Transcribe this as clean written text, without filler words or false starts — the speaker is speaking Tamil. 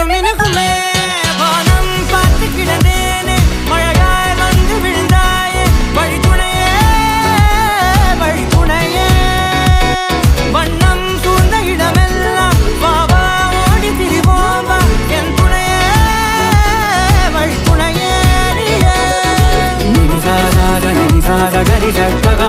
மினுக்கும் மினுக்குமே வானம் பார்த்து கிடந்தேனே மழையாய் வந்து விழுந்தாயே வழித்துணையே வழித்துணையே வண்ணம் சூழ்ந்த இடமெல்லாம் வா வா ஓடி திரிவோம் வா என் துணையே வழித்துணையே நிசாத கரி சட்டக